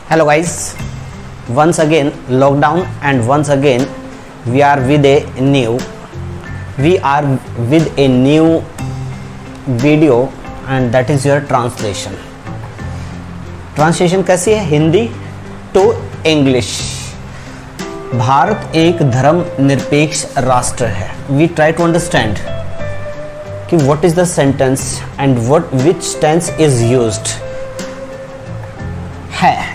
Hello guys, once again lockdown and once again we are with a new video and that is your translation. Translation कैसी है? Hindi to English. Bharat एक धर्म निरपेक्ष राष्ट्र है. We try to understand कि what is the sentence and which tense is used. है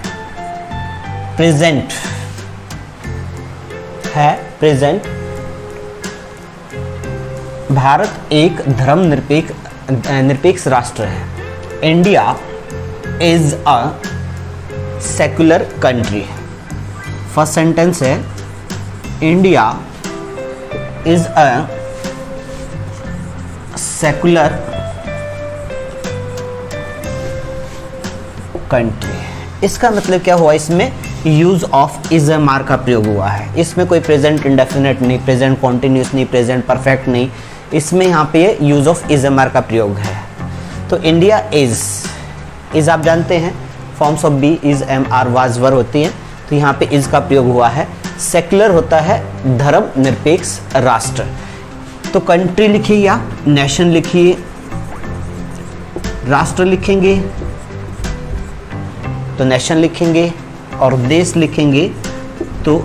present, है प्रेजेंट. भारत एक धर्म निरपेक्ष राष्ट्र है. India is a secular country. First sentence है India is a secular country. इसका मतलब क्या हुआ? इसमें यूज ऑफ इज मार्क का प्रयोग हुआ है. इसमें कोई प्रेजेंट इंडेफिनिट नहीं, प्रेजेंट कॉन्टिन्यूस नहीं, प्रेजेंट परफेक्ट नहीं. इसमें यहाँ पे यूज ऑफ इज मार्क का प्रयोग है. तो इंडिया इज आप जानते हैं forms of be, is, am, are, was, were होती हैं. तो यहाँ पे इज का प्रयोग हुआ है. सेक्युलर होता है धर्म निरपेक्ष राष्ट्र. तो कंट्री लिखिए या नेशन लिखिए, राष्ट्र लिखेंगे तो नेशन लिखेंगे और देश लिखेंगे तो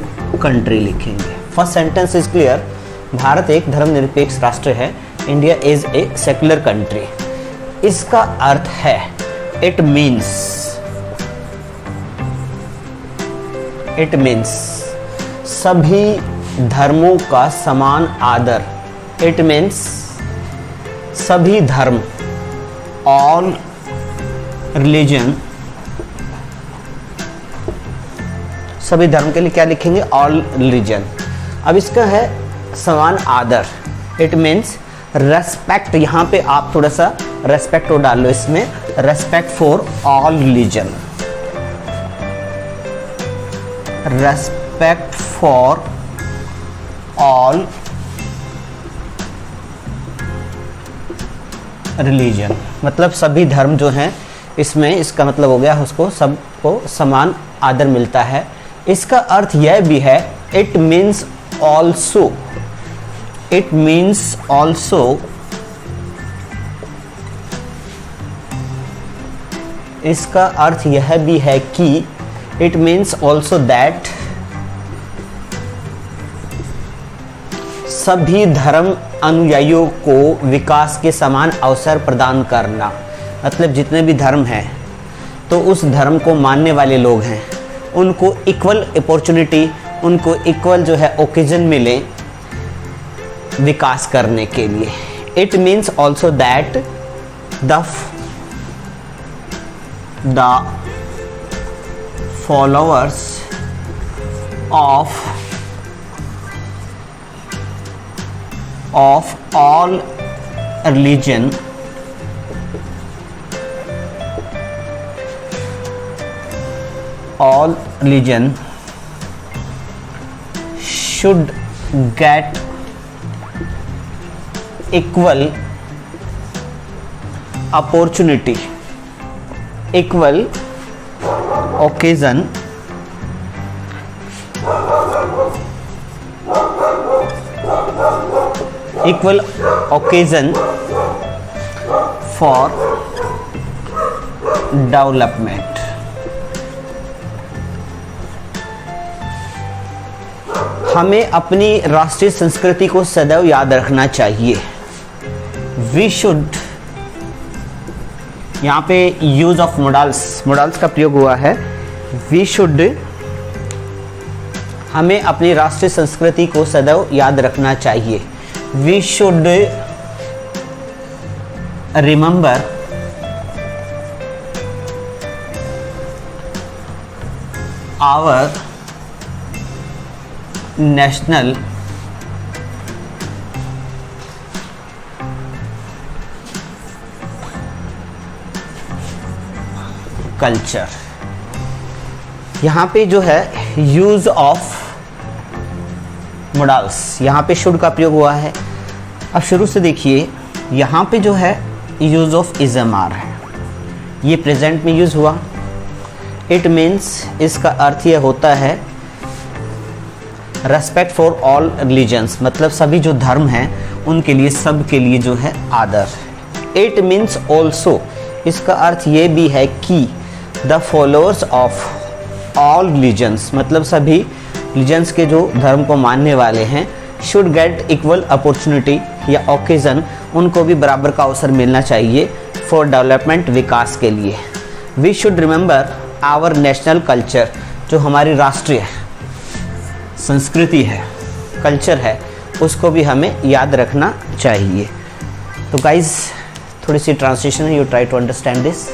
कंट्री लिखेंगे. First sentence is clear. Bharat एक धर्मनिरपेक्ष राष्ट्र है. India is a secular country. इसका अर्थ है इट मीन्स सभी धर्मों का समान आदर. इट मीन्स सभी धर्म, ऑल रिलीजन. सभी धर्म के लिए क्या लिखेंगे? All religion. अब इसका है समान आदर. It means respect. यहाँ पे आप थोड़ा सा रेस्पेक्ट को डाल लो इसमें. Respect for all religion. Respect for all religion मतलब सभी धर्म जो हैं इसमें, इसका मतलब हो गया उसको सबको समान आदर मिलता है. इसका अर्थ यह भी है it means also. It means also इसका अर्थ यह भी है कि इट मीन्स ऑल्सो दैट सभी धर्म अनुयायियों को विकास के समान अवसर प्रदान करना. मतलब जितने भी धर्म हैं तो उस धर्म को मानने वाले लोग हैं उनको इक्वल अपॉर्चुनिटी, उनको इक्वल जो है ओकेजन मिले विकास करने के लिए. It means also that the followers of all religion should get equal opportunity, equal occasion for development. हमें अपनी राष्ट्रीय संस्कृति को सदैव याद रखना चाहिए. वी शुड, यहाँ पे यूज ऑफ मोडाल्स का प्रयोग हुआ है. वी शुड, हमें अपनी राष्ट्रीय संस्कृति को सदैव याद रखना चाहिए. We should remember our national culture. यहाँ पे जो है यूज ऑफ मोडाल्स, यहाँ पे शुड का प्रयोग हुआ है. अब शुरू से देखिए, यहाँ पे जो है यूज ऑफ इजमार है, ये प्रेजेंट में यूज हुआ. इट मीन्स इसका अर्थ ये होता है रेस्पेक्ट फॉर ऑल रिलीजन्स, मतलब सभी जो धर्म हैं उनके लिए, सब के लिए जो है आदर। इट मीन्स ऑल्सो, इसका अर्थ ये भी है कि the followers of all religions, मतलब सभी रिलीजन्स के जो धर्म को मानने वाले हैं, शुड गेट इक्वल अपॉर्चुनिटी या ओकेजन, उनको भी बराबर का अवसर मिलना चाहिए फॉर डेवलपमेंट, विकास के लिए। We should remember our national culture, जो हमारी राष्ट्रीय संस्कृति है, कल्चर है, उसको भी हमें याद रखना चाहिए। तो गाइज थोड़ी सी ट्रांसलेशन है, you try to understand this.